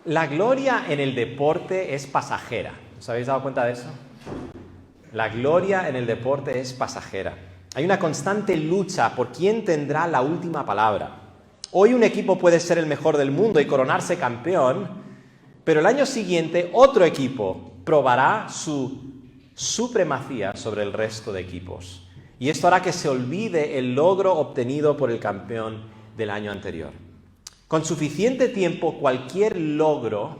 La gloria en el deporte es pasajera. ¿Os habéis dado cuenta de eso? La gloria en el deporte es pasajera. Hay una constante lucha por quién tendrá la última palabra. Hoy un equipo puede ser el mejor del mundo y coronarse campeón, pero el año siguiente otro equipo probará su supremacía sobre el resto de equipos. Y esto hará que se olvide el logro obtenido por el campeón del año anterior. Con suficiente tiempo, cualquier logro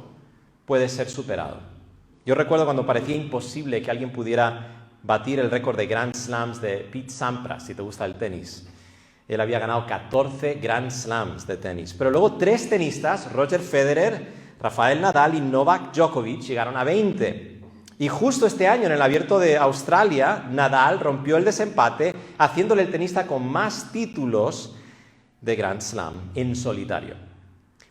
puede ser superado. Yo recuerdo cuando parecía imposible que alguien pudiera batir el récord de Grand Slams de Pete Sampras, si te gusta el tenis. Él había ganado 14 Grand Slams de tenis. Pero luego 3 tenistas, Roger Federer, Rafael Nadal y Novak Djokovic, llegaron a 20. Y justo este año, en el Abierto de Australia, Nadal rompió el desempate, haciéndole el tenista con más títulos de Grand Slam en solitario.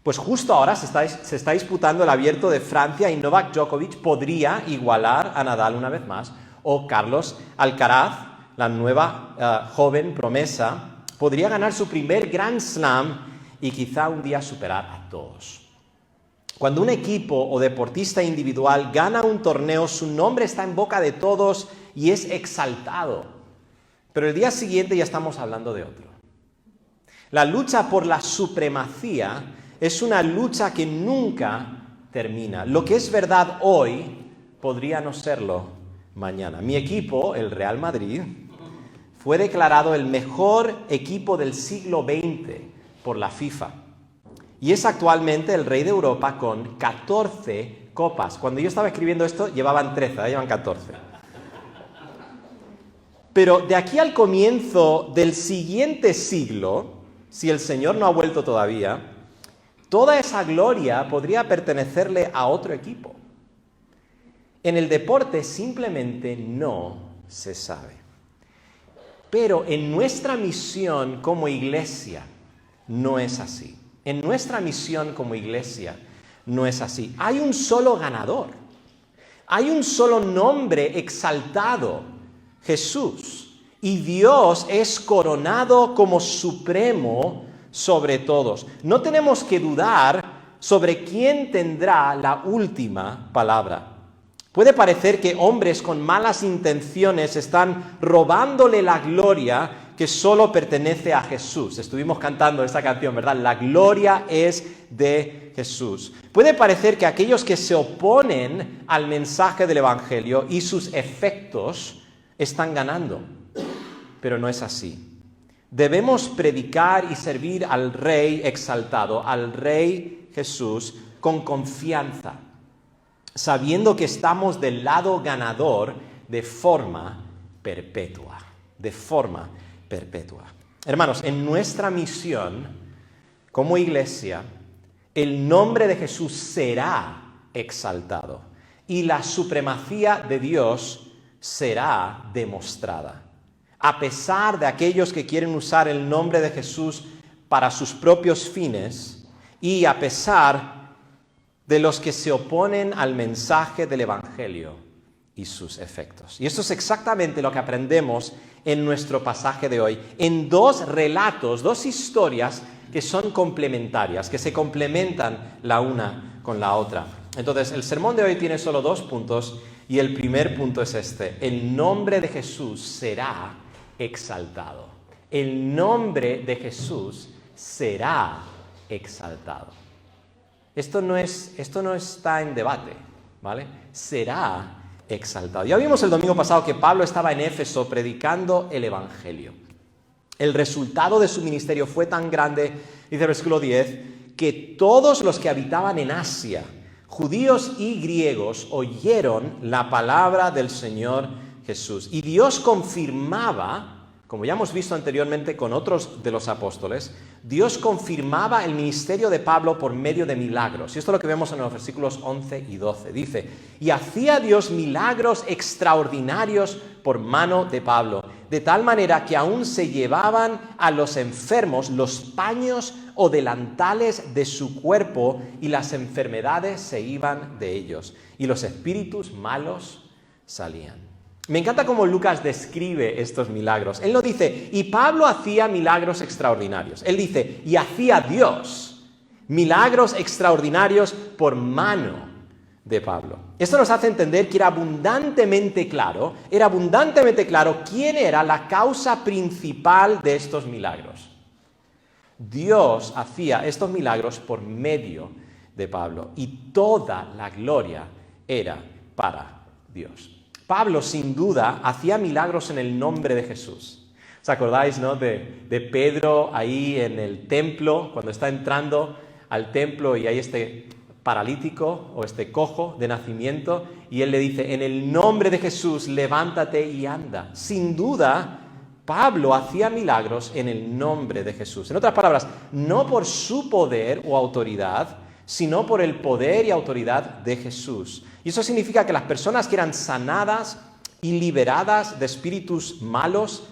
Pues justo ahora se está disputando el Abierto de Francia y Novak Djokovic podría igualar a Nadal una vez más, o Carlos Alcaraz, la nueva joven promesa, podría ganar su primer Grand Slam y quizá un día superar a todos. Cuando un equipo o deportista individual gana un torneo, su nombre está en boca de todos y es exaltado. Pero el día siguiente ya estamos hablando de otro. La lucha por la supremacía es una lucha que nunca termina. Lo que es verdad hoy podría no serlo mañana. Mi equipo, el Real Madrid, fue declarado el mejor equipo del siglo XX por la FIFA. Y es actualmente el rey de Europa con 14 copas. Cuando yo estaba escribiendo esto, llevaban 13, ahora llevan 14. Pero de aquí al comienzo del siguiente siglo, si el Señor no ha vuelto todavía, toda esa gloria podría pertenecerle a otro equipo. En el deporte simplemente no se sabe. Pero en nuestra misión como iglesia no es así. En nuestra misión como iglesia no es así. Hay un solo ganador. Hay un solo nombre exaltado, Jesús. Y Dios es coronado como supremo sobre todos. No tenemos que dudar sobre quién tendrá la última palabra. Puede parecer que hombres con malas intenciones están robándole la gloria que solo pertenece a Jesús. Estuvimos cantando esta canción, ¿verdad? La gloria es de Jesús. Puede parecer que aquellos que se oponen al mensaje del Evangelio y sus efectos están ganando. Pero no es así. Debemos predicar y servir al Rey exaltado, al Rey Jesús, con confianza, sabiendo que estamos del lado ganador de forma perpetua. De forma perpetua. Hermanos, en nuestra misión como iglesia, el nombre de Jesús será exaltado y la supremacía de Dios será demostrada. A pesar de aquellos que quieren usar el nombre de Jesús para sus propios fines y a pesar de los que se oponen al mensaje del Evangelio y sus efectos. Y esto es exactamente lo que aprendemos en nuestro pasaje de hoy, en 2 relatos, 2 historias que son complementarias, que se complementan la una con la otra. Entonces, el sermón de hoy tiene solo 2 puntos y el primer punto es este: el nombre de Jesús será exaltado. El nombre de Jesús será exaltado. Esto no está en debate, ¿vale? Será exaltado. Ya vimos el domingo pasado que Pablo estaba en Éfeso predicando el Evangelio. El resultado de su ministerio fue tan grande, dice el versículo 10, que todos los que habitaban en Asia, judíos y griegos, oyeron la palabra del Señor Jesús. Y Dios confirmaba, como ya hemos visto anteriormente con otros de los apóstoles, Dios confirmaba el ministerio de Pablo por medio de milagros. Y esto es lo que vemos en los versículos 11 y 12. Dice, y hacía Dios milagros extraordinarios por mano de Pablo, de tal manera que aún se llevaban a los enfermos los paños o delantales de su cuerpo y las enfermedades se iban de ellos y los espíritus malos salían. Me encanta cómo Lucas describe estos milagros. Él no dice, y Pablo hacía milagros extraordinarios. Él dice, y hacía Dios Milagros extraordinarios por mano de Pablo. Esto nos hace entender que era abundantemente claro quién era la causa principal de estos milagros. Dios hacía estos milagros por medio de Pablo y toda la gloria era para Dios. Pablo, sin duda, hacía milagros en el nombre de Jesús. ¿Os acordáis, no, de Pedro ahí en el templo, cuando está entrando al templo y hay este paralítico o este cojo de nacimiento y él le dice, en el nombre de Jesús, levántate y anda? Sin duda, Pablo hacía milagros en el nombre de Jesús. En otras palabras, no por su poder o autoridad, sino por el poder y autoridad de Jesús. Y eso significa que las personas que eran sanadas y liberadas de espíritus malos,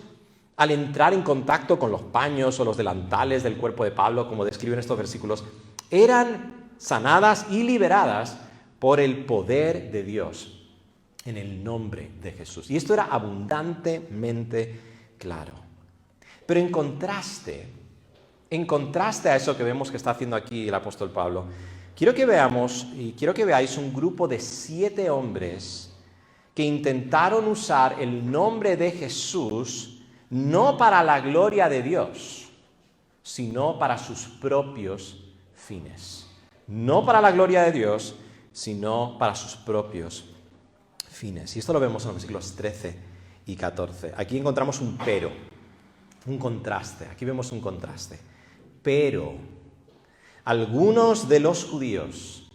al entrar en contacto con los paños o los delantales del cuerpo de Pablo, como describen estos versículos, eran sanadas y liberadas por el poder de Dios en el nombre de Jesús. Y esto era abundantemente claro. Pero en contraste a eso que vemos que está haciendo aquí el apóstol Pablo, quiero que veáis un grupo de 7 hombres que intentaron usar el nombre de Jesús no para la gloria de Dios, sino para sus propios fines. No para la gloria de Dios, sino para sus propios fines. Y esto lo vemos en los versículos 13 y 14. Aquí encontramos un pero, un contraste. Aquí vemos un contraste. Pero algunos de los judíos,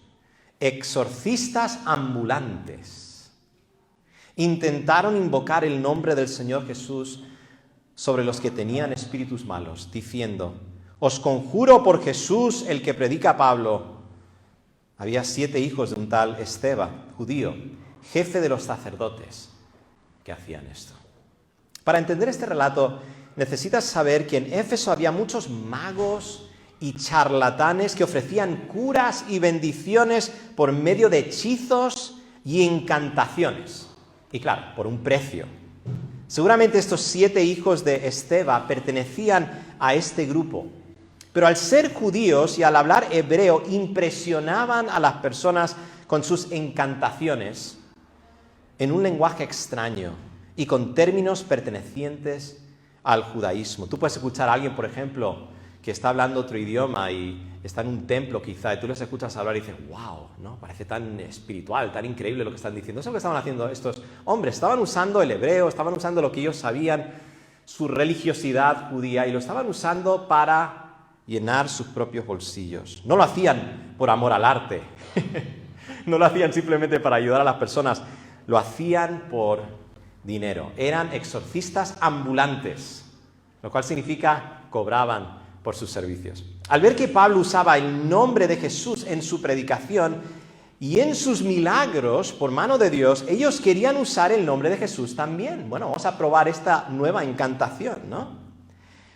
exorcistas ambulantes, intentaron invocar el nombre del Señor Jesús sobre los que tenían espíritus malos, diciendo, os conjuro por Jesús el que predica Pablo. Había 7 hijos de un tal Esteban, judío, jefe de los sacerdotes, que hacían esto. Para entender este relato, necesitas saber que en Éfeso había muchos magos y charlatanes que ofrecían curas y bendiciones por medio de hechizos y encantaciones. Y claro, por un precio. Seguramente estos 7 hijos de Esteban pertenecían a este grupo. Pero al ser judíos y al hablar hebreo, impresionaban a las personas con sus encantaciones en un lenguaje extraño y con términos pertenecientes al judaísmo. Tú puedes escuchar a alguien, por ejemplo, que está hablando otro idioma y está en un templo quizá, y tú les escuchas hablar y dices, wow, ¿no? Parece tan espiritual, tan increíble lo que están diciendo. Eso es lo que estaban haciendo estos hombres. Estaban usando el hebreo, estaban usando lo que ellos sabían, su religiosidad judía, y lo estaban usando para llenar sus propios bolsillos. No lo hacían por amor al arte, no lo hacían simplemente para ayudar a las personas, lo hacían por dinero. Eran exorcistas ambulantes, lo cual significa cobraban por sus servicios. Al ver que Pablo usaba el nombre de Jesús en su predicación y en sus milagros por mano de Dios, ellos querían usar el nombre de Jesús también. Bueno, vamos a probar esta nueva encantación, ¿no?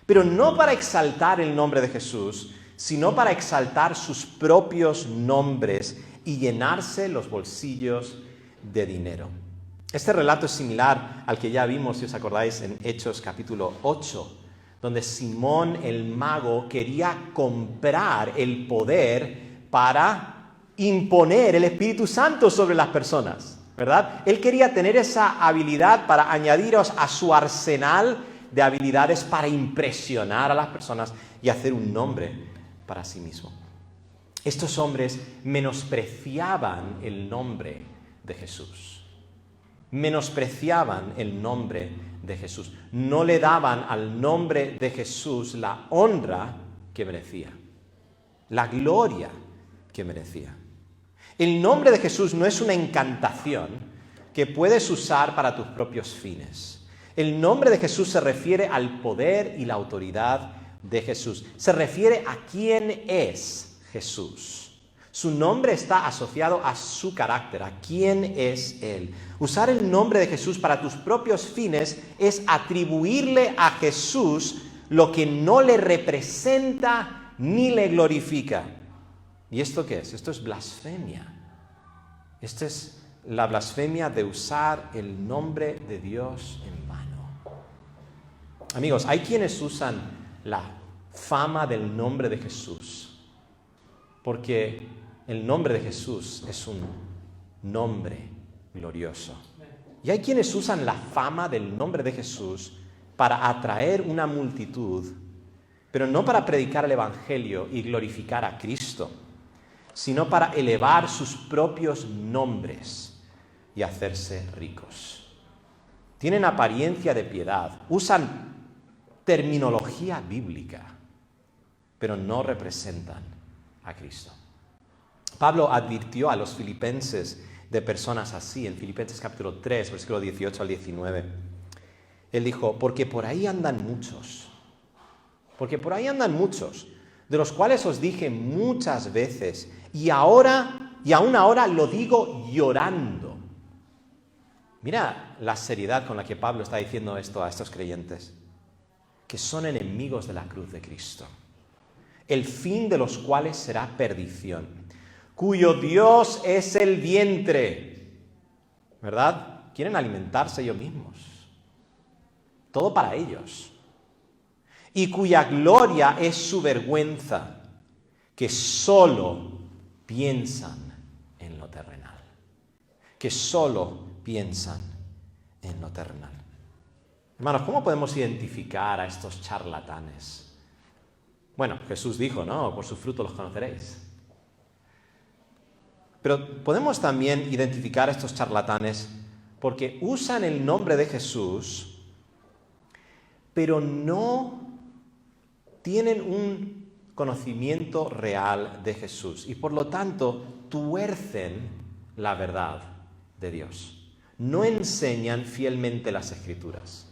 Pero no para exaltar el nombre de Jesús, sino para exaltar sus propios nombres y llenarse los bolsillos de dinero. Este relato es similar al que ya vimos, si os acordáis, en Hechos capítulo 8, donde Simón el mago quería comprar el poder para imponer el Espíritu Santo sobre las personas, ¿verdad? Él quería tener esa habilidad para añadiros a su arsenal de habilidades para impresionar a las personas y hacer un nombre para sí mismo. Estos hombres menospreciaban el nombre de Jesús. Menospreciaban el nombre de Jesús. No le daban al nombre de Jesús la honra que merecía, la gloria que merecía. El nombre de Jesús no es una encantación que puedes usar para tus propios fines. El nombre de Jesús se refiere al poder y la autoridad de Jesús. Se refiere a quién es Jesús. Su nombre está asociado a su carácter, a quién es Él. Usar el nombre de Jesús para tus propios fines es atribuirle a Jesús lo que no le representa ni le glorifica. ¿Y esto qué es? Esto es blasfemia. Esto es la blasfemia de usar el nombre de Dios en vano. Amigos, hay quienes usan la fama del nombre de Jesús porque el nombre de Jesús es un nombre glorioso. Y hay quienes usan la fama del nombre de Jesús para atraer una multitud, pero no para predicar el Evangelio y glorificar a Cristo, sino para elevar sus propios nombres y hacerse ricos. Tienen apariencia de piedad, usan terminología bíblica, pero no representan a Cristo. Pablo advirtió a los filipenses de personas así en Filipenses capítulo 3, versículo 18 al 19. Él dijo, porque por ahí andan muchos, de los cuales os dije muchas veces, y aún ahora lo digo llorando. Mira la seriedad con la que Pablo está diciendo esto a estos creyentes, que son enemigos de la cruz de Cristo, el fin de los cuales será perdición, cuyo Dios es el vientre, ¿verdad? Quieren alimentarse ellos mismos, todo para ellos, y cuya gloria es su vergüenza, que solo piensan en lo terrenal, Hermanos, ¿cómo podemos identificar a estos charlatanes? Bueno, Jesús dijo, ¿no? Por sus frutos los conoceréis. Pero podemos también identificar a estos charlatanes porque usan el nombre de Jesús, pero no tienen un conocimiento real de Jesús y por lo tanto tuercen la verdad de Dios. No enseñan fielmente las Escrituras.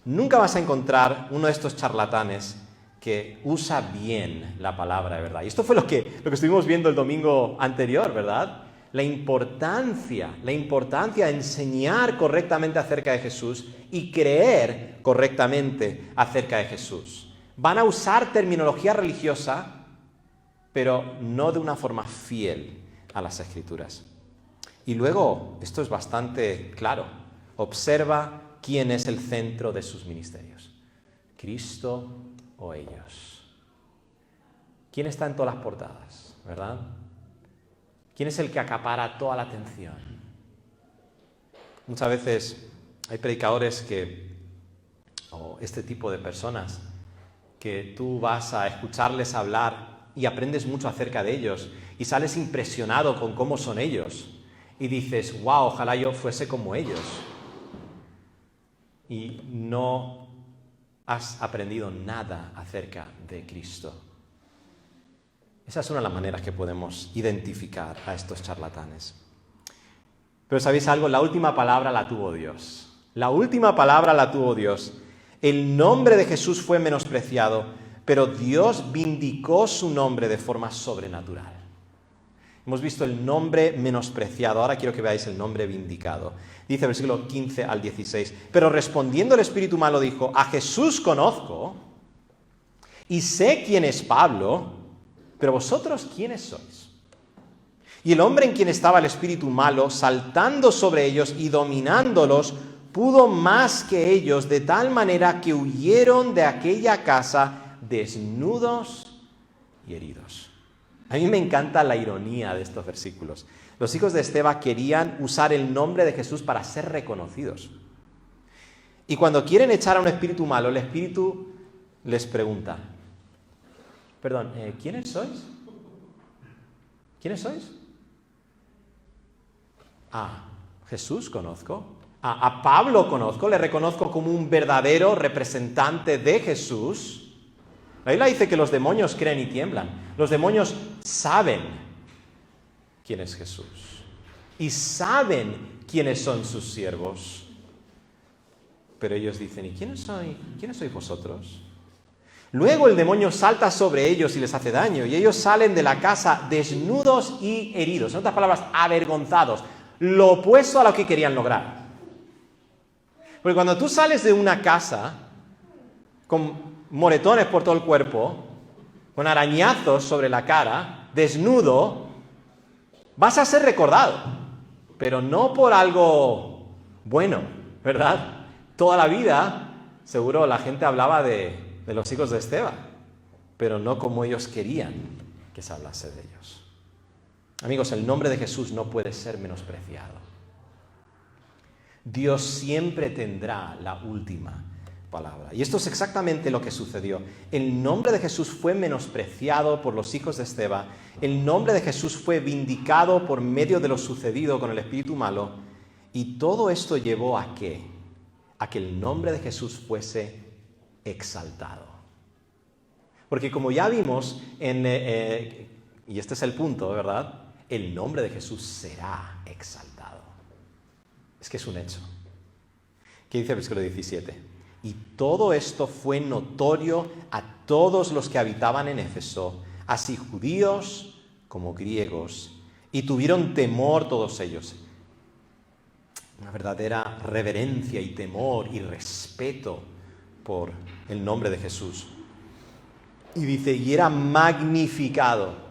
Nunca vas a encontrar uno de estos charlatanes que usa bien la palabra de verdad. Y esto fue lo que estuvimos viendo el domingo anterior, ¿verdad? La importancia de enseñar correctamente acerca de Jesús y creer correctamente acerca de Jesús. Van a usar terminología religiosa, pero no de una forma fiel a las Escrituras. Y luego, esto es bastante claro, observa quién es el centro de sus ministerios, Cristo o ellos. ¿Quién está en todas las portadas, verdad? ¿Quién es el que acapara toda la atención? Muchas veces hay predicadores o este tipo de personas, que tú vas a escucharles hablar y aprendes mucho acerca de ellos y sales impresionado con cómo son ellos y dices, wow, ojalá yo fuese como ellos. Y no has aprendido nada acerca de Cristo. Esa es una de las maneras que podemos identificar a estos charlatanes. Pero ¿sabéis algo? La última palabra la tuvo Dios. La última palabra la tuvo Dios. El nombre de Jesús fue menospreciado, pero Dios vindicó su nombre de forma sobrenatural. Hemos visto el nombre menospreciado, ahora quiero que veáis el nombre vindicado. Dice el versículo 15 al 16, pero respondiendo el espíritu malo dijo, a Jesús conozco y sé quién es Pablo, pero vosotros ¿quiénes sois? Y el hombre en quien estaba el espíritu malo, saltando sobre ellos y dominándolos, pudo más que ellos, de tal manera que huyeron de aquella casa desnudos y heridos. A mí me encanta la ironía de estos versículos. Los hijos de Esteba querían usar el nombre de Jesús para ser reconocidos. Y cuando quieren echar a un espíritu malo, el espíritu les pregunta, perdón, ¿quiénes sois? ¿Quiénes sois? A Jesús conozco. A Pablo conozco, le reconozco como un verdadero representante de Jesús. La Biblia dice que los demonios creen y tiemblan. Los demonios saben quién es Jesús y saben quiénes son sus siervos. Pero ellos dicen, ¿y quiénes sois vosotros? Luego el demonio salta sobre ellos y les hace daño, y ellos salen de la casa desnudos y heridos. En otras palabras, avergonzados. Lo opuesto a lo que querían lograr. Porque cuando tú sales de una casa con moretones por todo el cuerpo, con arañazos sobre la cara, desnudo, vas a ser recordado, pero no por algo bueno, ¿verdad? Toda la vida, seguro la gente hablaba de los hijos de Esteba, pero no como ellos querían que se hablase de ellos. Amigos, el nombre de Jesús no puede ser menospreciado. Dios siempre tendrá la última palabra. Y esto es exactamente lo que sucedió. El nombre de Jesús fue menospreciado por los hijos de Esteba. El nombre de Jesús fue vindicado por medio de lo sucedido con el espíritu malo. Y todo esto llevó ¿a qué? A que el nombre de Jesús fuese exaltado. Porque como ya vimos, y este es el punto, ¿verdad? El nombre de Jesús será exaltado. Es que es un hecho. ¿Qué dice el versículo 17? Y todo esto fue notorio a todos los que habitaban en Éfeso, así judíos como griegos, y tuvieron temor todos ellos. Una verdadera reverencia y temor y respeto por el nombre de Jesús. Y dice, y era magnificado,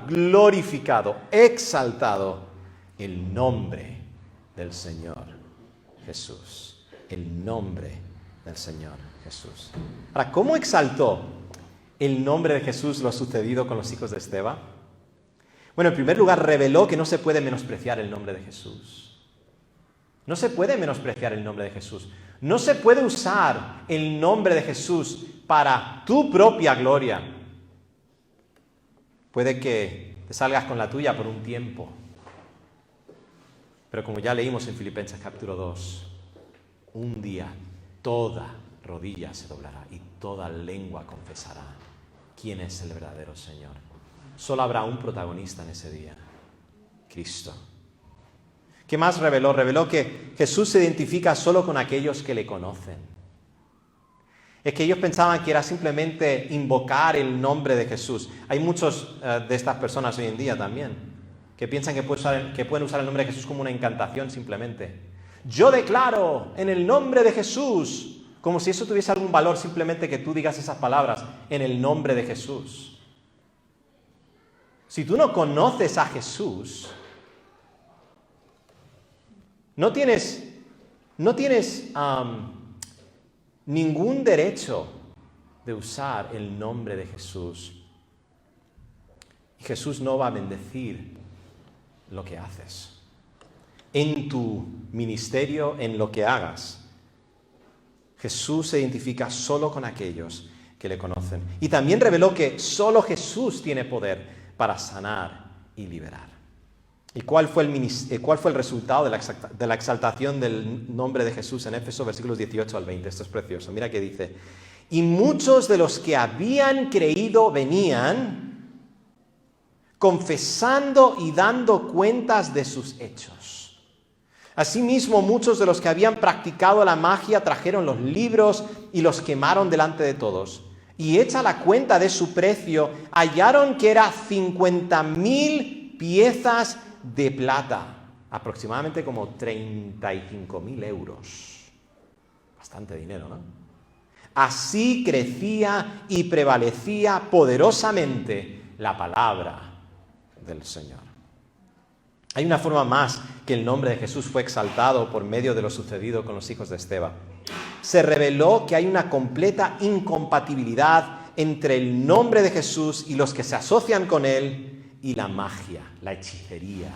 glorificado, exaltado el nombre del Señor Jesús. El nombre del Señor Jesús. Ahora, ¿cómo exaltó el nombre de Jesús lo sucedido con los hijos de Esteba? Bueno, en primer lugar, reveló que no se puede menospreciar el nombre de Jesús. No se puede menospreciar el nombre de Jesús. No se puede usar el nombre de Jesús para tu propia gloria. Puede que te salgas con la tuya por un tiempo. Pero como ya leímos en Filipenses capítulo 2, un día toda rodilla se doblará y toda lengua confesará quién es el verdadero Señor. Solo habrá un protagonista en ese día, Cristo. ¿Qué más reveló? Reveló que Jesús se identifica solo con aquellos que le conocen. Es que ellos pensaban que era simplemente invocar el nombre de Jesús. Hay muchos de estas personas hoy en día también, que piensan que pueden usar el nombre de Jesús como una incantación simplemente. Yo declaro en el nombre de Jesús, como si eso tuviese algún valor simplemente que tú digas esas palabras, en el nombre de Jesús. Si tú no conoces a Jesús, no tienes ningún derecho de usar el nombre de Jesús. Y Jesús no va a bendecir lo que haces. En tu ministerio, en lo que hagas, Jesús se identifica solo con aquellos que le conocen. Y también reveló que solo Jesús tiene poder para sanar y liberar. ¿Y cuál fue el resultado de la exaltación del nombre de Jesús en Éfeso, versículos 18 al 20? Esto es precioso. Mira qué dice. Y muchos de los que habían creído venían confesando y dando cuentas de sus hechos. Asimismo, muchos de los que habían practicado la magia trajeron los libros y los quemaron delante de todos. Y hecha la cuenta de su precio, hallaron que era 50,000 piezas de plata, aproximadamente como 35,000 euros. Bastante dinero, ¿no? Así crecía y prevalecía poderosamente la palabra del Señor. Hay una forma más que el nombre de Jesús fue exaltado por medio de lo sucedido con los hijos de Esteba. Se reveló que hay una completa incompatibilidad entre el nombre de Jesús y los que se asocian con él y la magia, la hechicería.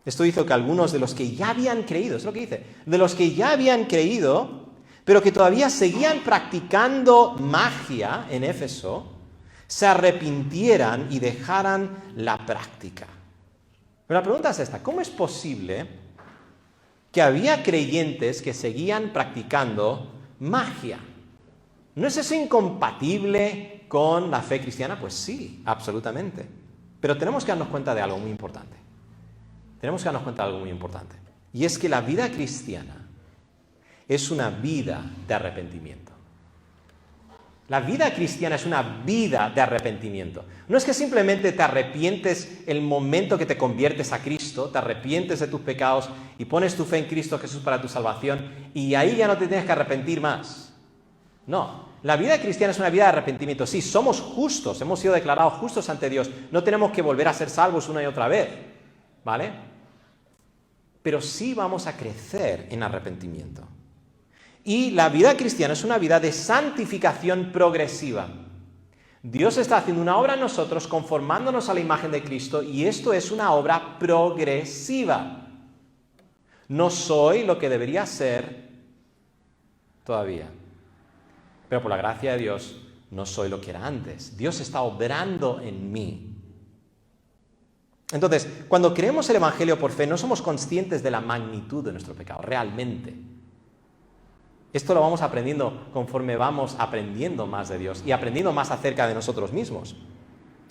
Esto hizo que algunos de los que ya habían creído, es lo que dice, de los que ya habían creído, pero que todavía seguían practicando magia en Éfeso, se arrepintieran y dejaran la práctica. Pero la pregunta es esta: ¿cómo es posible que había creyentes que seguían practicando magia? ¿No es eso incompatible con la fe cristiana? Pues sí, absolutamente. Pero tenemos que darnos cuenta de algo muy importante. Y es que la vida cristiana es una vida de arrepentimiento. La vida cristiana es una vida de arrepentimiento. No es que simplemente te arrepientes el momento que te conviertes a Cristo, te arrepientes de tus pecados y pones tu fe en Cristo Jesús para tu salvación y ahí ya no te tienes que arrepentir más. No, la vida cristiana es una vida de arrepentimiento. Sí, somos justos, hemos sido declarados justos ante Dios. No tenemos que volver a ser salvos una y otra vez, ¿vale? Pero sí vamos a crecer en arrepentimiento. Y la vida cristiana es una vida de santificación progresiva. Dios está haciendo una obra en nosotros, conformándonos a la imagen de Cristo, y esto es una obra progresiva. No soy lo que debería ser todavía, pero por la gracia de Dios no soy lo que era antes. Dios está obrando en mí. Entonces, cuando creemos el Evangelio por fe, no somos conscientes de la magnitud de nuestro pecado, realmente. Esto lo vamos aprendiendo conforme vamos aprendiendo más de Dios y aprendiendo más acerca de nosotros mismos.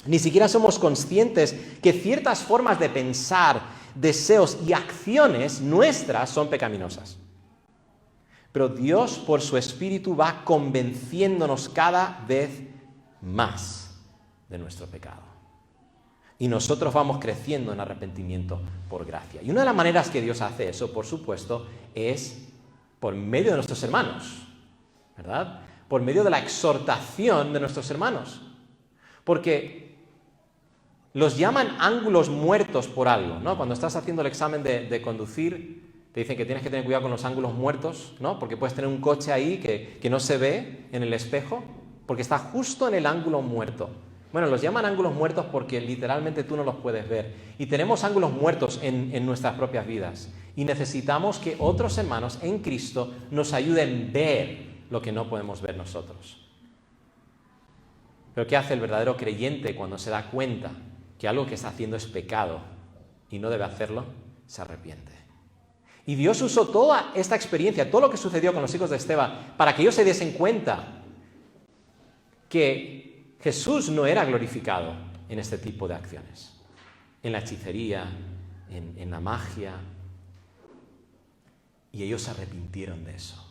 Ni siquiera somos conscientes que ciertas formas de pensar, deseos y acciones nuestras son pecaminosas. Pero Dios, por su Espíritu, va convenciéndonos cada vez más de nuestro pecado. Y nosotros vamos creciendo en arrepentimiento por gracia. Y una de las maneras que Dios hace eso, por supuesto, es por medio de nuestros hermanos, ¿verdad? Por medio de la exhortación de nuestros hermanos. Porque los llaman ángulos muertos por algo, ¿no? Cuando estás haciendo el examen de conducir, te dicen que tienes que tener cuidado con los ángulos muertos, ¿no? Porque puedes tener un coche ahí que no se ve en el espejo, porque está justo en el ángulo muerto. Bueno, los llaman ángulos muertos porque literalmente tú no los puedes ver. Y tenemos ángulos muertos en nuestras propias vidas. Y necesitamos que otros hermanos en Cristo nos ayuden a ver lo que no podemos ver nosotros. Pero ¿qué hace el verdadero creyente cuando se da cuenta que algo que está haciendo es pecado y no debe hacerlo? Se arrepiente. Y Dios usó toda esta experiencia, todo lo que sucedió con los hijos de Esteban, para que ellos se diesen cuenta que Jesús no era glorificado en este tipo de acciones, en la hechicería, en la magia. Y ellos se arrepintieron de eso.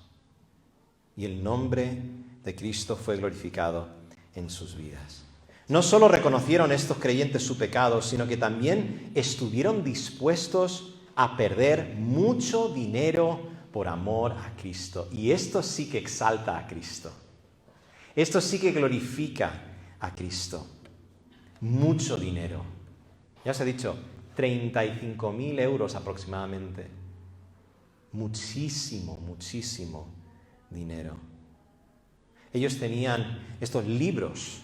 Y el nombre de Cristo fue glorificado en sus vidas. No solo reconocieron estos creyentes su pecado, sino que también estuvieron dispuestos a perder mucho dinero por amor a Cristo. Y esto sí que exalta a Cristo. Esto sí que glorifica a Cristo. Mucho dinero. Ya os he dicho, 35.000 euros aproximadamente. Muchísimo, muchísimo dinero. Ellos tenían estos libros,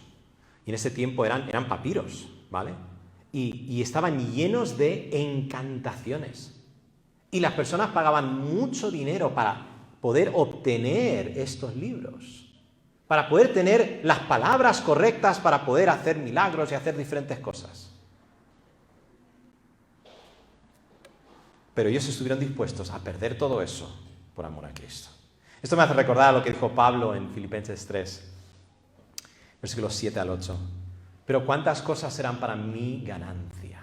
y en ese tiempo eran papiros, ¿vale? Y estaban llenos de encantaciones. Y las personas pagaban mucho dinero para poder obtener estos libros, para poder tener las palabras correctas, para poder hacer milagros y hacer diferentes cosas. Pero ellos estuvieron dispuestos a perder todo eso por amor a Cristo. Esto me hace recordar lo que dijo Pablo en Filipenses 3, versículos 7 al 8. Pero ¿cuántas cosas eran para mi ganancia?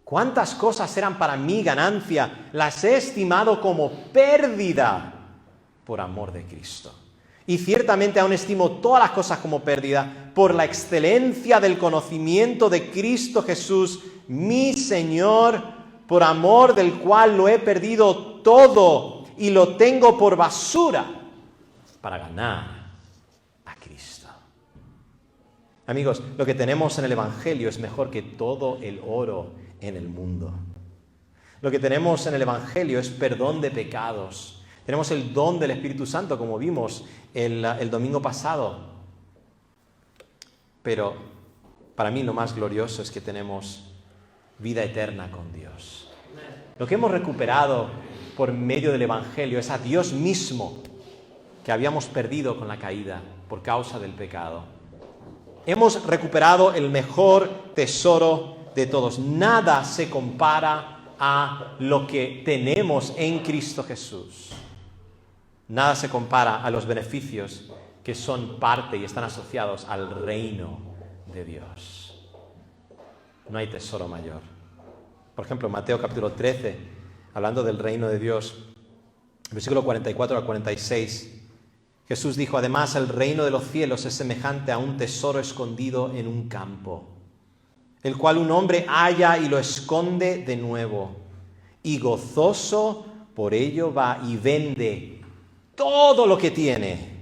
¿Cuántas cosas eran para mi ganancia? Las he estimado como pérdida por amor de Cristo. Y ciertamente aún estimo todas las cosas como pérdida por la excelencia del conocimiento de Cristo Jesús, mi Señor, por amor del cual lo he perdido todo y lo tengo por basura para ganar a Cristo. Amigos, lo que tenemos en el Evangelio es mejor que todo el oro en el mundo. Lo que tenemos en el Evangelio es perdón de pecados. Tenemos el don del Espíritu Santo, como vimos el domingo pasado. Pero para mí lo más glorioso es que tenemos vida eterna con Dios. Lo que hemos recuperado por medio del Evangelio es a Dios mismo, que habíamos perdido con la caída por causa del pecado. Hemos recuperado el mejor tesoro de todos. Nada se compara a lo que tenemos en Cristo Jesús. Nada se compara a los beneficios que son parte y están asociados al reino de Dios. No hay tesoro mayor. Por ejemplo, Mateo capítulo 13, hablando del reino de Dios, versículo 44 al 46, Jesús dijo: además, el reino de los cielos es semejante a un tesoro escondido en un campo, el cual un hombre halla y lo esconde de nuevo, y gozoso por ello va y vende todo lo que tiene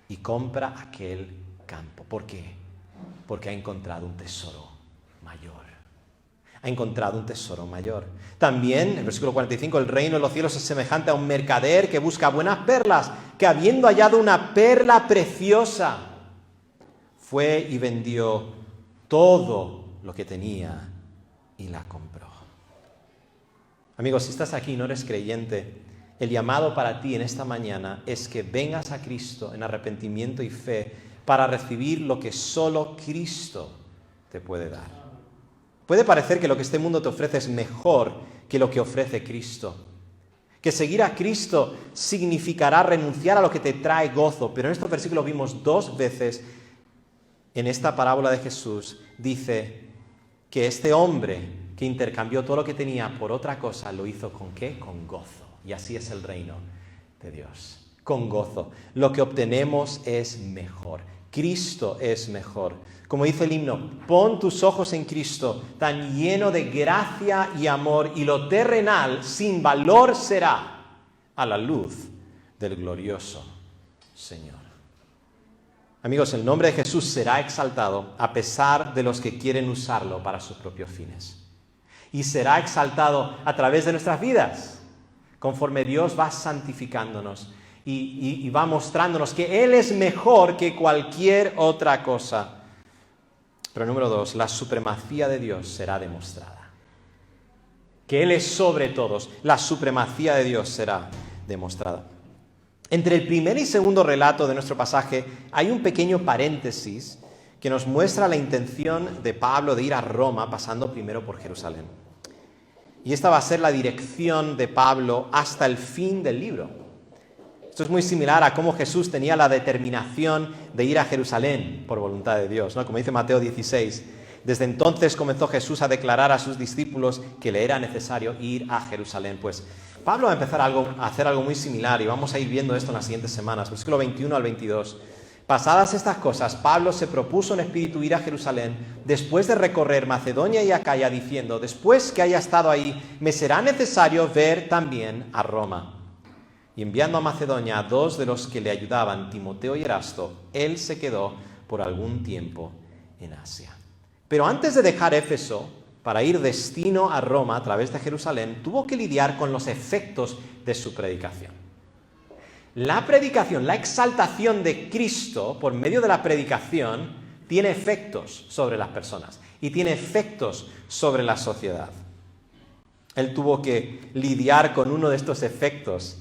y compra aquel campo. ¿Por qué? Porque ha encontrado un tesoro mayor. Ha encontrado un tesoro mayor. También, el versículo 45, el reino de los cielos es semejante a un mercader que busca buenas perlas, que habiendo hallado una perla preciosa, fue y vendió todo lo que tenía y la compró. Amigos, si estás aquí y no eres creyente, el llamado para ti en esta mañana es que vengas a Cristo en arrepentimiento y fe para recibir lo que solo Cristo te puede dar. Puede parecer que lo que este mundo te ofrece es mejor que lo que ofrece Cristo. Que seguir a Cristo significará renunciar a lo que te trae gozo. Pero en estos versículos vimos 2 veces en esta parábola de Jesús, dice que este hombre que intercambió todo lo que tenía por otra cosa, lo hizo ¿con qué? Con gozo. Y así es el reino de Dios. Con gozo. Lo que obtenemos es mejor. Cristo es mejor. Como dice el himno, pon tus ojos en Cristo, tan lleno de gracia y amor, y lo terrenal sin valor será a la luz del glorioso Señor. Amigos, el nombre de Jesús será exaltado a pesar de los que quieren usarlo para sus propios fines. Y será exaltado a través de nuestras vidas, conforme Dios va santificándonos y va mostrándonos que Él es mejor que cualquier otra cosa. Pero número 2, la supremacía de Dios será demostrada. Que Él es sobre todos, la supremacía de Dios será demostrada. Entre el primer y segundo relato de nuestro pasaje hay un pequeño paréntesis que nos muestra la intención de Pablo de ir a Roma pasando primero por Jerusalén. Y esta va a ser la dirección de Pablo hasta el fin del libro. Esto es muy similar a cómo Jesús tenía la determinación de ir a Jerusalén por voluntad de Dios, ¿no? Como dice Mateo 16, desde entonces comenzó Jesús a declarar a sus discípulos que le era necesario ir a Jerusalén. Pues Pablo va a empezar a hacer algo muy similar y vamos a ir viendo esto en las siguientes semanas, versículo 21 al 22. Pasadas estas cosas, Pablo se propuso en espíritu ir a Jerusalén después de recorrer Macedonia y Acaya, diciendo, después que haya estado ahí, me será necesario ver también a Roma. Y enviando a Macedonia a 2 de los que le ayudaban, Timoteo y Erasto, él se quedó por algún tiempo en Asia. Pero antes de dejar Éfeso, para ir destino a Roma a través de Jerusalén, tuvo que lidiar con los efectos de su predicación. La predicación, la exaltación de Cristo por medio de la predicación, tiene efectos sobre las personas y tiene efectos sobre la sociedad. Él tuvo que lidiar con uno de estos efectos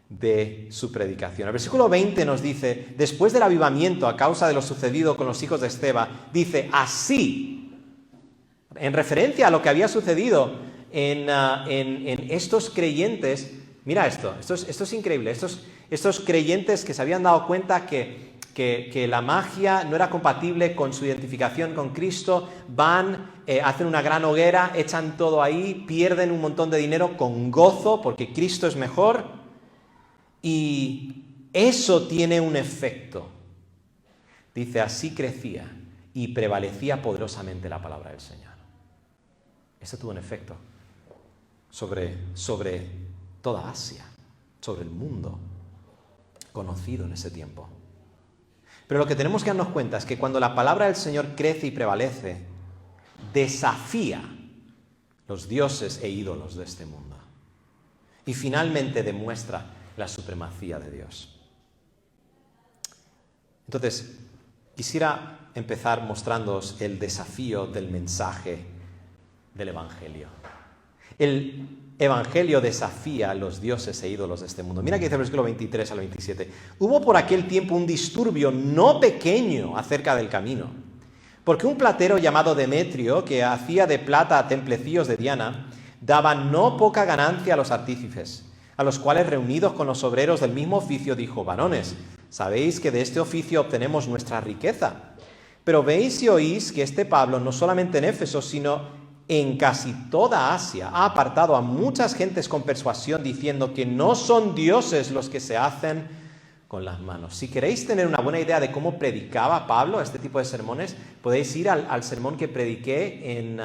de su predicación. El versículo 20 nos dice, después del avivamiento a causa de lo sucedido con los hijos de Esteban, dice, así, en referencia a lo que había sucedido en estos creyentes, mira esto es increíble, estos creyentes que se habían dado cuenta que la magia no era compatible con su identificación con Cristo, hacen una gran hoguera, echan todo ahí, pierden un montón de dinero con gozo porque Cristo es mejor. Y eso tiene un efecto. Dice, así crecía y prevalecía poderosamente la palabra del Señor. Eso tuvo un efecto sobre toda Asia, sobre el mundo conocido en ese tiempo. Pero lo que tenemos que darnos cuenta es que cuando la palabra del Señor crece y prevalece, desafía los dioses e ídolos de este mundo. Y finalmente demuestra la supremacía de Dios. Entonces, quisiera empezar mostrándoos el desafío del mensaje del Evangelio. El Evangelio desafía a los dioses e ídolos de este mundo. Mira que dice el versículo 23 al 27. Hubo por aquel tiempo un disturbio no pequeño acerca del camino, porque un platero llamado Demetrio, que hacía de plata templecillos de Diana, daba no poca ganancia a los artífices, a los cuales reunidos con los obreros del mismo oficio dijo, varones, sabéis que de este oficio obtenemos nuestra riqueza. Pero veis y oís que este Pablo, no solamente en Éfeso, sino en casi toda Asia, ha apartado a muchas gentes con persuasión, diciendo que no son dioses los que se hacen con las manos. Si queréis tener una buena idea de cómo predicaba Pablo este tipo de sermones, podéis ir al sermón que prediqué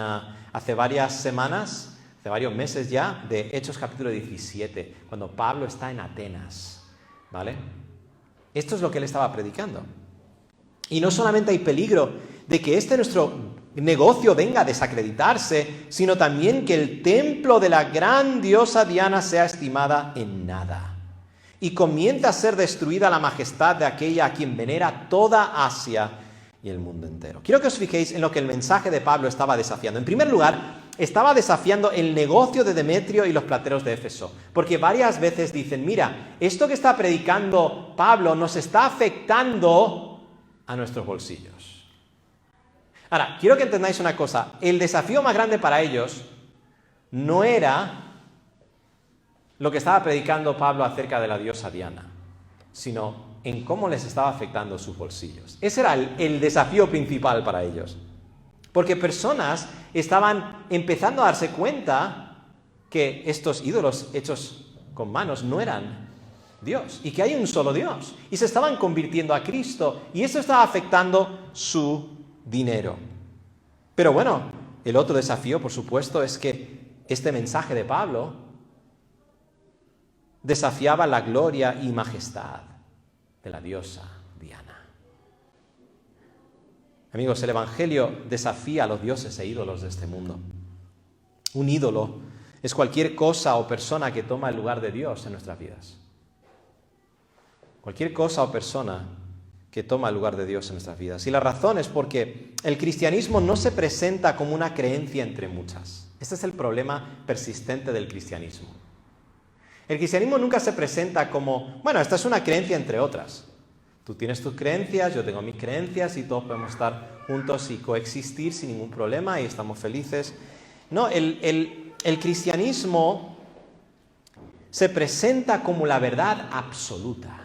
hace varias semanas, hace varios meses ya, de Hechos capítulo 17, cuando Pablo está en Atenas, ¿vale? Esto es lo que él estaba predicando. Y no solamente hay peligro de que nuestro negocio venga a desacreditarse, sino también que el templo de la gran diosa Diana sea estimada en nada. Y comienza a ser destruida la majestad de aquella a quien venera toda Asia y el mundo entero. Quiero que os fijéis en lo que el mensaje de Pablo estaba desafiando. En primer lugar, estaba desafiando el negocio de Demetrio y los plateros de Éfeso, porque varias veces dicen, mira, esto que está predicando Pablo nos está afectando a nuestros bolsillos. Ahora, quiero que entendáis una cosa, el desafío más grande para ellos no era lo que estaba predicando Pablo acerca de la diosa Diana, sino en cómo les estaba afectando sus bolsillos. Ese era el desafío principal para ellos. Porque personas estaban empezando a darse cuenta que estos ídolos hechos con manos no eran Dios y que hay un solo Dios. Y se estaban convirtiendo a Cristo y eso estaba afectando su dinero. Pero bueno, el otro desafío, por supuesto, es que este mensaje de Pablo desafiaba la gloria y majestad de la diosa Diana. Amigos, el Evangelio desafía a los dioses e ídolos de este mundo. Un ídolo es cualquier cosa o persona que toma el lugar de Dios en nuestras vidas. Cualquier cosa o persona que toma el lugar de Dios en nuestras vidas. Y la razón es porque el cristianismo no se presenta como una creencia entre muchas. Este es el problema persistente del cristianismo. El cristianismo nunca se presenta como, bueno, esta es una creencia entre otras. Tú tienes tus creencias, yo tengo mis creencias y todos podemos estar juntos y coexistir sin ningún problema y estamos felices. No, el cristianismo se presenta como la verdad absoluta.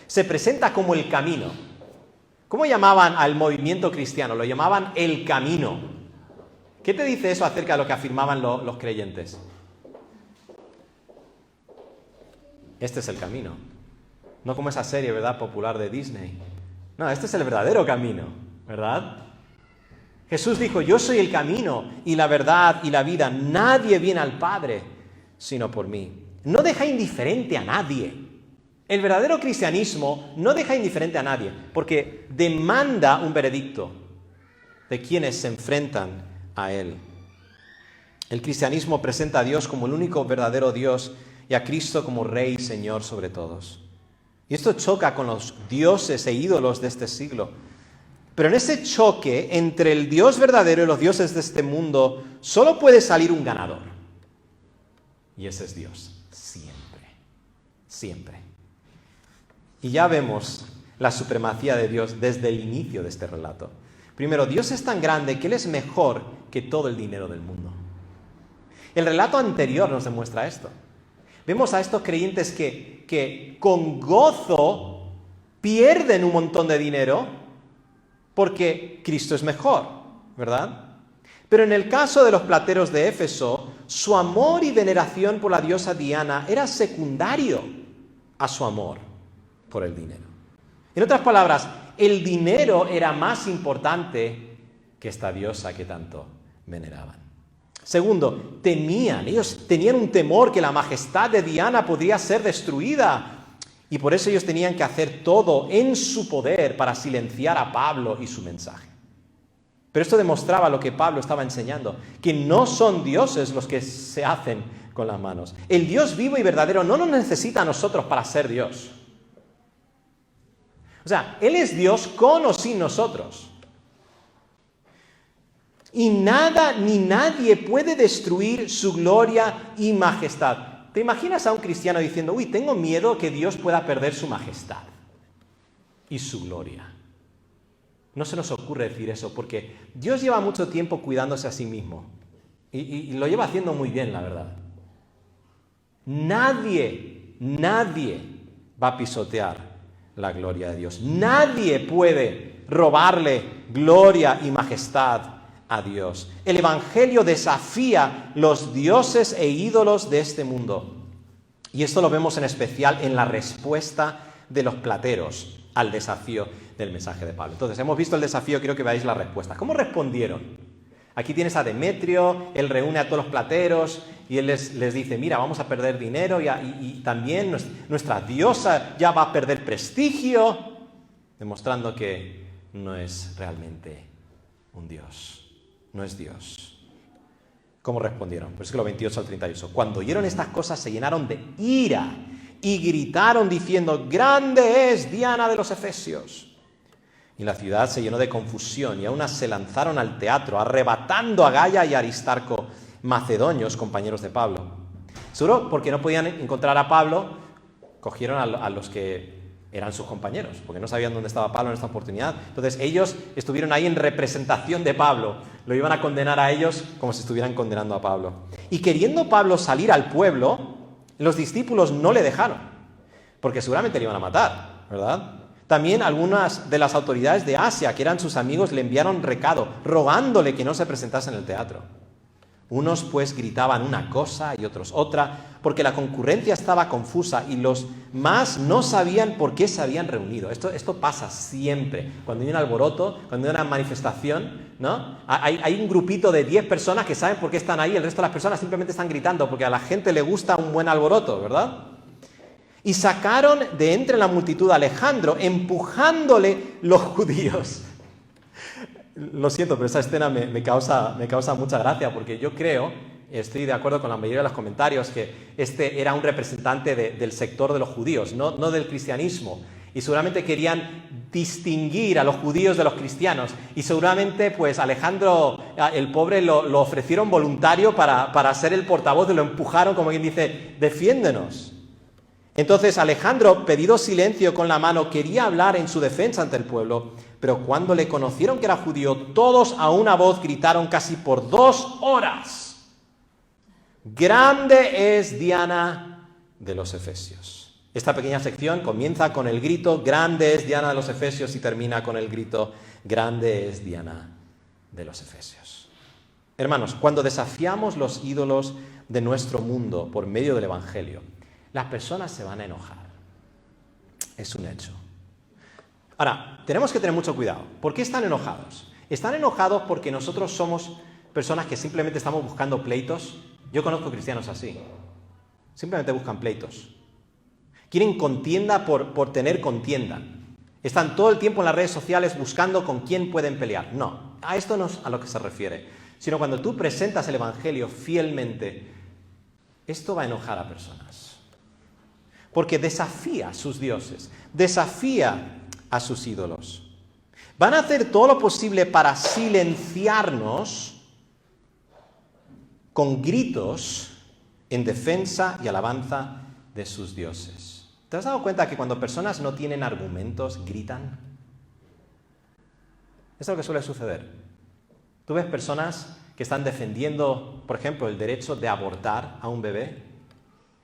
Se presenta como el camino. ¿Cómo llamaban al movimiento cristiano? Lo llamaban el camino. ¿Qué te dice eso acerca de lo que afirmaban los creyentes? Este es el camino. No como esa serie, ¿verdad?, popular de Disney. No, este es el verdadero camino, ¿verdad? Jesús dijo, yo soy el camino y la verdad y la vida. Nadie viene al Padre sino por mí. No deja indiferente a nadie. El verdadero cristianismo no deja indiferente a nadie, porque demanda un veredicto de quienes se enfrentan a él. El cristianismo presenta a Dios como el único verdadero Dios y a Cristo como Rey y Señor sobre todos. Y esto choca con los dioses e ídolos de este siglo. Pero en ese choque entre el Dios verdadero y los dioses de este mundo, solo puede salir un ganador. Y ese es Dios, siempre, siempre. Y ya vemos la supremacía de Dios desde el inicio de este relato. Primero, Dios es tan grande que Él es mejor que todo el dinero del mundo. El relato anterior nos demuestra esto. Vemos a estos creyentes que con gozo pierden un montón de dinero porque Cristo es mejor, ¿verdad? Pero en el caso de los plateros de Éfeso, su amor y veneración por la diosa Diana era secundario a su amor por el dinero. En otras palabras, el dinero era más importante que esta diosa que tanto veneraban. Segundo, ellos tenían un temor que la majestad de Diana podría ser destruida y por eso ellos tenían que hacer todo en su poder para silenciar a Pablo y su mensaje. Pero esto demostraba lo que Pablo estaba enseñando, que no son dioses los que se hacen con las manos. El Dios vivo y verdadero no nos necesita a nosotros para ser Dios. O sea, Él es Dios con o sin nosotros. Y nada ni nadie puede destruir su gloria y majestad. ¿Te imaginas a un cristiano diciendo, tengo miedo que Dios pueda perder su majestad y su gloria? No se nos ocurre decir eso, porque Dios lleva mucho tiempo cuidándose a sí mismo. Y lo lleva haciendo muy bien, la verdad. Nadie va a pisotear la gloria de Dios. Nadie puede robarle gloria y majestad a Dios. El Evangelio desafía los dioses e ídolos de este mundo. Y esto lo vemos en especial en la respuesta de los plateros al desafío del mensaje de Pablo. Entonces, hemos visto el desafío, quiero que veáis la respuesta. ¿Cómo respondieron? Aquí tienes a Demetrio, él reúne a todos los plateros y él les dice, mira, vamos a perder dinero y también nuestra diosa ya va a perder prestigio, demostrando que no es realmente un Dios. No es Dios. ¿Cómo respondieron? Versículo 28 al 38. Cuando oyeron estas cosas se llenaron de ira y gritaron diciendo, grande es Diana de los Efesios. y la ciudad se llenó de confusión y aún se lanzaron al teatro, arrebatando a Gaia y a Aristarco, macedonios, compañeros de Pablo. Seguro porque no podían encontrar a Pablo, cogieron a los que eran sus compañeros, porque no sabían dónde estaba Pablo en esta oportunidad. Entonces ellos estuvieron ahí en representación de Pablo, lo iban a condenar a ellos como si estuvieran condenando a Pablo. Y queriendo Pablo salir al pueblo, los discípulos no le dejaron, porque seguramente le iban a matar, ¿verdad? También algunas de las autoridades de Asia, que eran sus amigos, le enviaron recado, rogándole que no se presentase en el teatro. Unos pues gritaban una cosa y otros otra, porque la concurrencia estaba confusa y los más no sabían por qué se habían reunido. Esto pasa siempre. Cuando hay un alboroto, cuando hay una manifestación, ¿no? Hay un grupito de 10 personas que saben por qué están ahí, el resto de las personas simplemente están gritando, porque a la gente le gusta un buen alboroto, ¿verdad? Y sacaron de entre la multitud a Alejandro, empujándole los judíos. Lo siento, pero esa escena me causa mucha gracia, porque yo creo, estoy de acuerdo con la mayoría de los comentarios, que este era un representante del sector de los judíos, no del cristianismo. Y seguramente querían distinguir a los judíos de los cristianos. Y seguramente, pues, Alejandro, el pobre, lo ofrecieron voluntario para ser el portavoz, y lo empujaron, como quien dice, defiéndenos. Entonces Alejandro, pedido silencio con la mano, quería hablar en su defensa ante el pueblo, pero cuando le conocieron que era judío, todos a una voz gritaron casi por 2 horas: «Grande es Diana de los Efesios». Esta pequeña sección comienza con el grito «Grande es Diana de los Efesios» y termina con el grito «Grande es Diana de los Efesios». Hermanos, cuando desafiamos los ídolos de nuestro mundo por medio del Evangelio, las personas se van a enojar. Es un hecho. Ahora, tenemos que tener mucho cuidado. ¿Por qué están enojados? ¿Están enojados porque nosotros somos personas que simplemente estamos buscando pleitos? Yo conozco cristianos así. Simplemente buscan pleitos. Quieren contienda por tener contienda. Están todo el tiempo en las redes sociales buscando con quién pueden pelear. No, a esto no es a lo que se refiere. Sino cuando tú presentas el Evangelio fielmente, esto va a enojar a personas. Porque desafía a sus dioses, desafía a sus ídolos. Van a hacer todo lo posible para silenciarnos con gritos en defensa y alabanza de sus dioses. ¿Te has dado cuenta que cuando personas no tienen argumentos, gritan? Eso es lo que suele suceder. Tú ves personas que están defendiendo, por ejemplo, el derecho de abortar a un bebé,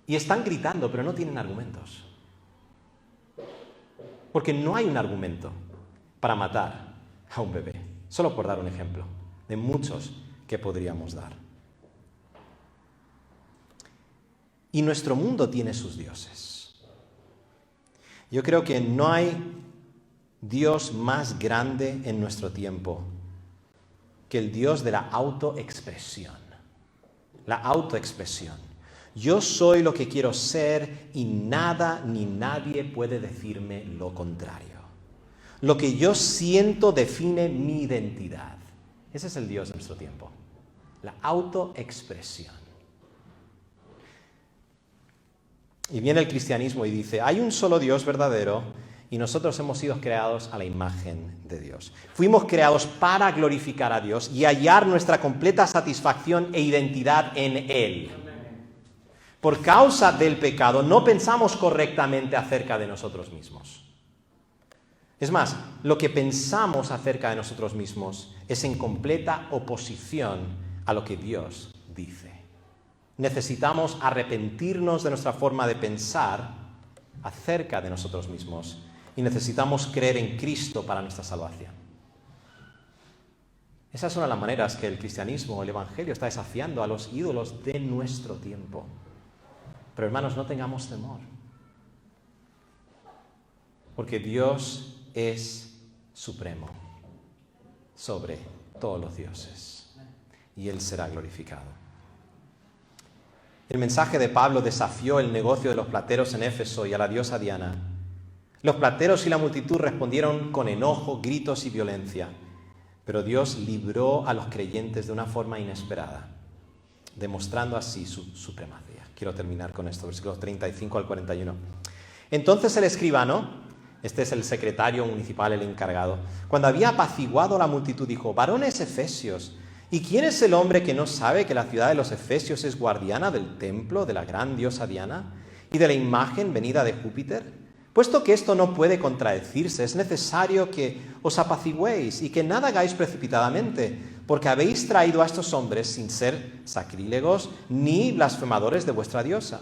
y están gritando, pero no tienen argumentos. Porque no hay un argumento para matar a un bebé. Solo por dar un ejemplo de muchos que podríamos dar. Y nuestro mundo tiene sus dioses. Yo creo que no hay Dios más grande en nuestro tiempo que el Dios de la autoexpresión. La autoexpresión. Yo soy lo que quiero ser y nada ni nadie puede decirme lo contrario. Lo que yo siento define mi identidad. Ese es el Dios de nuestro tiempo. La autoexpresión. Y viene el cristianismo y dice, hay un solo Dios verdadero y nosotros hemos sido creados a la imagen de Dios. Fuimos creados para glorificar a Dios y hallar nuestra completa satisfacción e identidad en Él. Por causa del pecado no pensamos correctamente acerca de nosotros mismos. Es más, lo que pensamos acerca de nosotros mismos es en completa oposición a lo que Dios dice. Necesitamos arrepentirnos de nuestra forma de pensar acerca de nosotros mismos y necesitamos creer en Cristo para nuestra salvación. Esas son las maneras que el cristianismo, el Evangelio, está desafiando a los ídolos de nuestro tiempo. Pero hermanos, no tengamos temor, porque Dios es supremo sobre todos los dioses y Él será glorificado. El mensaje de Pablo desafió el negocio de los plateros en Éfeso y a la diosa Diana. Los plateros y la multitud respondieron con enojo, gritos y violencia, pero Dios libró a los creyentes de una forma inesperada, demostrando así su supremacía. Quiero terminar con esto, versículos 35 al 41. Entonces el escribano, este es el secretario municipal, el encargado, cuando había apaciguado a la multitud, dijo: varones efesios, ¿y quién es el hombre que no sabe que la ciudad de los efesios es guardiana del templo de la gran diosa Diana y de la imagen venida de Júpiter? Puesto que esto no puede contradecirse, es necesario que os apaciguéis y que nada hagáis precipitadamente, porque habéis traído a estos hombres sin ser sacrílegos ni blasfemadores de vuestra diosa.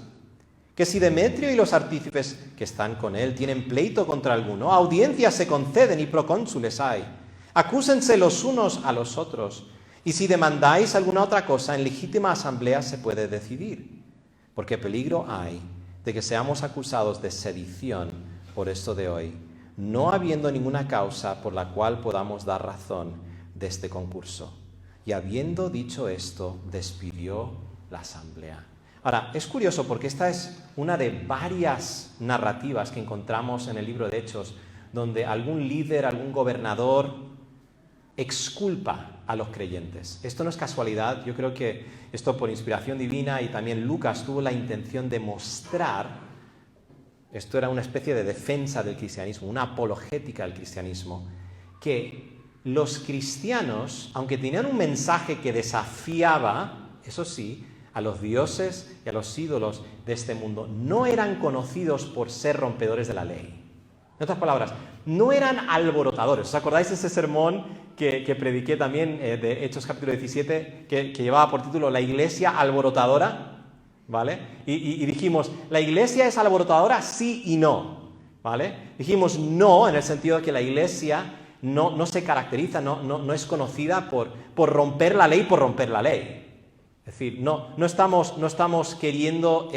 Que si Demetrio y los artífices que están con él tienen pleito contra alguno, audiencias se conceden y procónsules hay. Acúsense los unos a los otros, y si demandáis alguna otra cosa, en legítima asamblea se puede decidir, porque peligro hay de que seamos acusados de sedición por esto de hoy, no habiendo ninguna causa por la cual podamos dar razón de este concurso. Y habiendo dicho esto, despidió la asamblea. Ahora, es curioso porque esta es una de varias narrativas que encontramos en el libro de Hechos, donde algún líder, algún gobernador exculpa a los creyentes. Esto no es casualidad, yo creo que esto por inspiración divina, y también Lucas tuvo la intención de mostrar, esto era una especie de defensa del cristianismo, una apologética del cristianismo, que los cristianos, aunque tenían un mensaje que desafiaba, eso sí, a los dioses y a los ídolos de este mundo, no eran conocidos por ser rompedores de la ley. En otras palabras, no eran alborotadores. ¿Os acordáis de ese sermón que prediqué también de Hechos capítulo 17, que llevaba por título La iglesia alborotadora? ¿Vale? Y dijimos, ¿la iglesia es alborotadora? Sí y no. ¿Vale? Dijimos no, en el sentido de que la iglesia no se caracteriza, no es conocida por romper la ley por romper la ley. Es decir, no estamos queriendo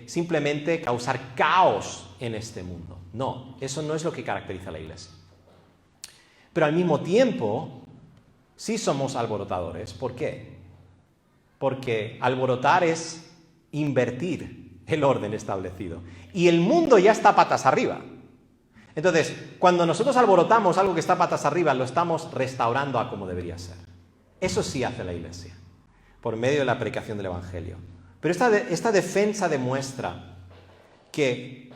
simplemente causar caos en este mundo. No, eso no es lo que caracteriza a la iglesia. Pero al mismo tiempo, sí somos alborotadores. ¿Por qué? Porque alborotar es invertir el orden establecido. Y el mundo ya está patas arriba. Entonces, cuando nosotros alborotamos algo que está patas arriba, lo estamos restaurando a como debería ser. Eso sí hace la iglesia, por medio de la predicación del Evangelio. Pero esta defensa demuestra que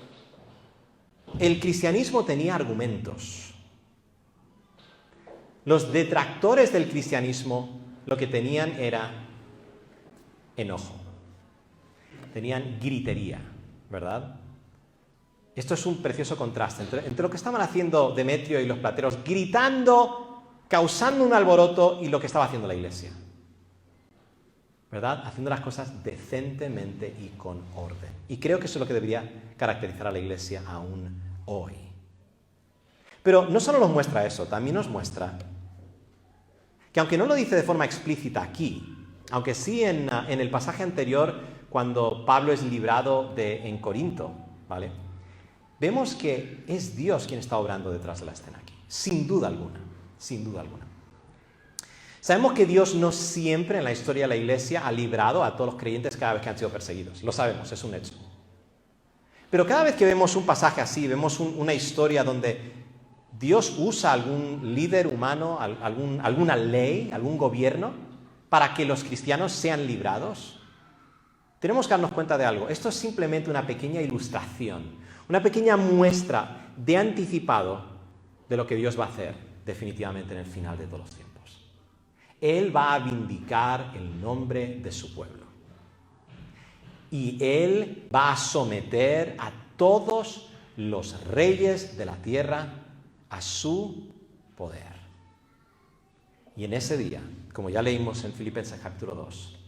el cristianismo tenía argumentos. Los detractores del cristianismo lo que tenían era enojo. Tenían gritería, ¿verdad? Esto es un precioso contraste entre lo que estaban haciendo Demetrio y los plateros, gritando, causando un alboroto, y lo que estaba haciendo la iglesia. ¿Verdad? Haciendo las cosas decentemente y con orden. Y creo que eso es lo que debería caracterizar a la iglesia aún hoy. Pero no solo nos muestra eso, también nos muestra que, aunque no lo dice de forma explícita aquí, aunque sí en el pasaje anterior, cuando Pablo es librado en Corinto, ¿vale? Vemos que es Dios quien está obrando detrás de la escena aquí, sin duda alguna, sin duda alguna. Sabemos que Dios no siempre en la historia de la iglesia ha librado a todos los creyentes cada vez que han sido perseguidos. Lo sabemos, es un hecho. Pero cada vez que vemos un pasaje así, vemos una historia donde Dios usa algún líder humano, alguna ley, algún gobierno, para que los cristianos sean librados, tenemos que darnos cuenta de algo. Esto es simplemente una pequeña ilustración, una pequeña muestra de anticipado de lo que Dios va a hacer definitivamente en el final de todos los tiempos. Él va a vindicar el nombre de su pueblo. Y Él va a someter a todos los reyes de la tierra a su poder. Y en ese día, como ya leímos en Filipenses capítulo 2,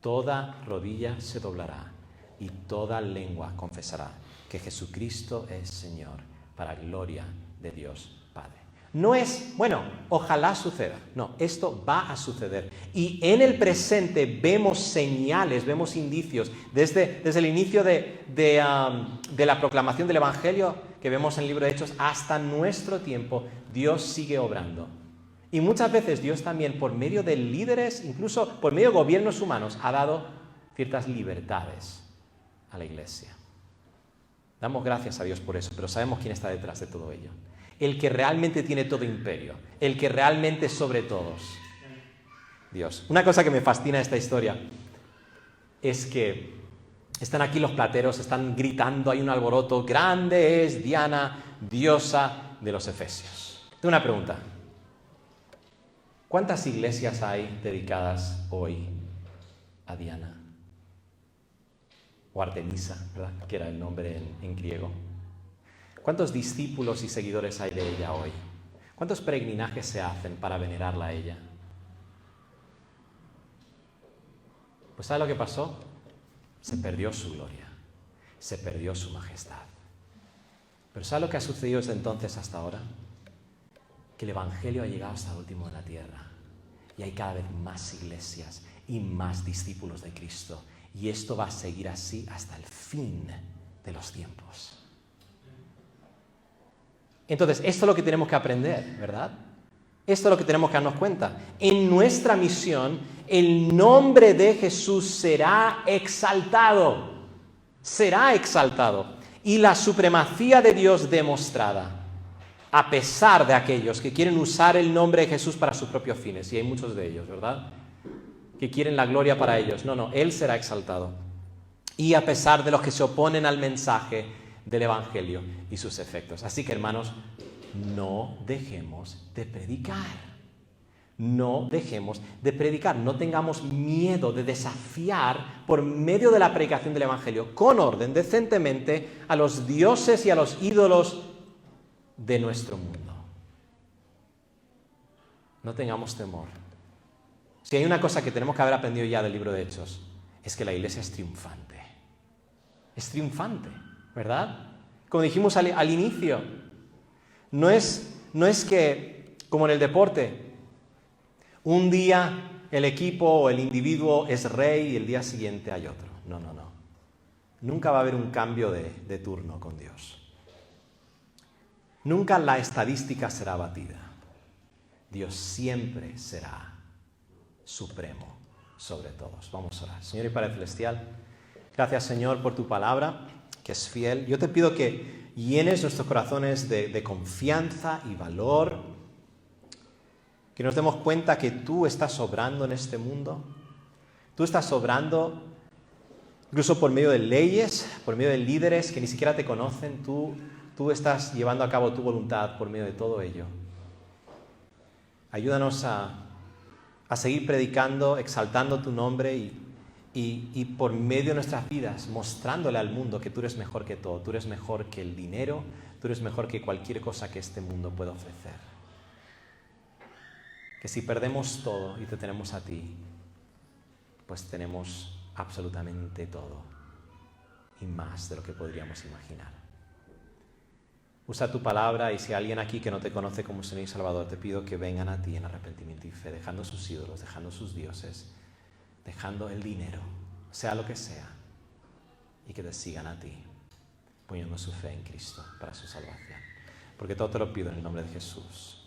toda rodilla se doblará y toda lengua confesará que Jesucristo es Señor, para gloria de Dios Padre. No es, bueno, ojalá suceda. No, esto va a suceder. Y en el presente vemos señales, vemos indicios. Desde el inicio de la proclamación del Evangelio que vemos en el libro de Hechos hasta nuestro tiempo, Dios sigue obrando. Y muchas veces Dios también, por medio de líderes, incluso por medio de gobiernos humanos, ha dado ciertas libertades a la iglesia. Damos gracias a Dios por eso, pero sabemos quién está detrás de todo ello. El que realmente tiene todo imperio, el que realmente es sobre todos. Dios. Una cosa que me fascina de esta historia es que Están aquí los plateros, están gritando, hay un alboroto. Grande es Diana, diosa de los efesios. Tengo una pregunta. ¿Cuántas iglesias hay dedicadas hoy a Diana? O Artemisa, ¿verdad? Que era el nombre en griego. ¿Cuántos discípulos y seguidores hay de ella hoy? ¿Cuántos peregrinajes se hacen para venerarla a ella? Pues ¿sabe lo que pasó? Se perdió su gloria, se perdió su majestad. Pero ¿sabe lo que ha sucedido desde entonces hasta ahora? Que el Evangelio ha llegado hasta el último de la tierra. Y hay cada vez más iglesias y más discípulos de Cristo. Y esto va a seguir así hasta el fin de los tiempos. Entonces, esto es lo que tenemos que aprender, ¿verdad? Esto es lo que tenemos que darnos cuenta. En nuestra misión, el nombre de Jesús será exaltado. Será exaltado. Y la supremacía de Dios demostrada. A pesar de aquellos que quieren usar el nombre de Jesús para sus propios fines. Y hay muchos de ellos, ¿verdad? Que quieren la gloria para ellos. No, Él será exaltado. Y a pesar de los que se oponen al mensaje del Evangelio y sus efectos. Así que, hermanos, no dejemos de predicar. No dejemos de predicar. No tengamos miedo de desafiar por medio de la predicación del Evangelio, con orden, decentemente, a los dioses y a los ídolos de nuestro mundo. No tengamos temor. Si hay una cosa que tenemos que haber aprendido ya del libro de Hechos, es que la iglesia es triunfante. Es triunfante, ¿verdad? Como dijimos al inicio, no es que, como en el deporte, un día el equipo o el individuo es rey y el día siguiente hay otro. No. Nunca va a haber un cambio de turno con Dios. Nunca la estadística será batida. Dios siempre será supremo sobre todos. Vamos a orar. Señor y Padre Celestial, gracias, Señor, por tu palabra, que es fiel. Yo te pido que llenes nuestros corazones de confianza y valor, que nos demos cuenta que tú estás obrando en este mundo. Tú estás obrando incluso por medio de leyes, por medio de líderes que ni siquiera te conocen. Tú estás llevando a cabo tu voluntad por medio de todo ello. Ayúdanos a seguir predicando, exaltando tu nombre y por medio de nuestras vidas mostrándole al mundo que tú eres mejor que todo. Tú eres mejor que el dinero, tú eres mejor que cualquier cosa que este mundo pueda ofrecer. Que si perdemos todo y te tenemos a ti, pues tenemos absolutamente todo y más de lo que podríamos imaginar. Usa tu palabra y si hay alguien aquí que no te conoce como Señor y Salvador, te pido que vengan a ti en arrepentimiento y fe, dejando sus ídolos, dejando sus dioses, dejando el dinero, sea lo que sea, y que te sigan a ti, poniendo su fe en Cristo para su salvación. Porque todo te lo pido en el nombre de Jesús.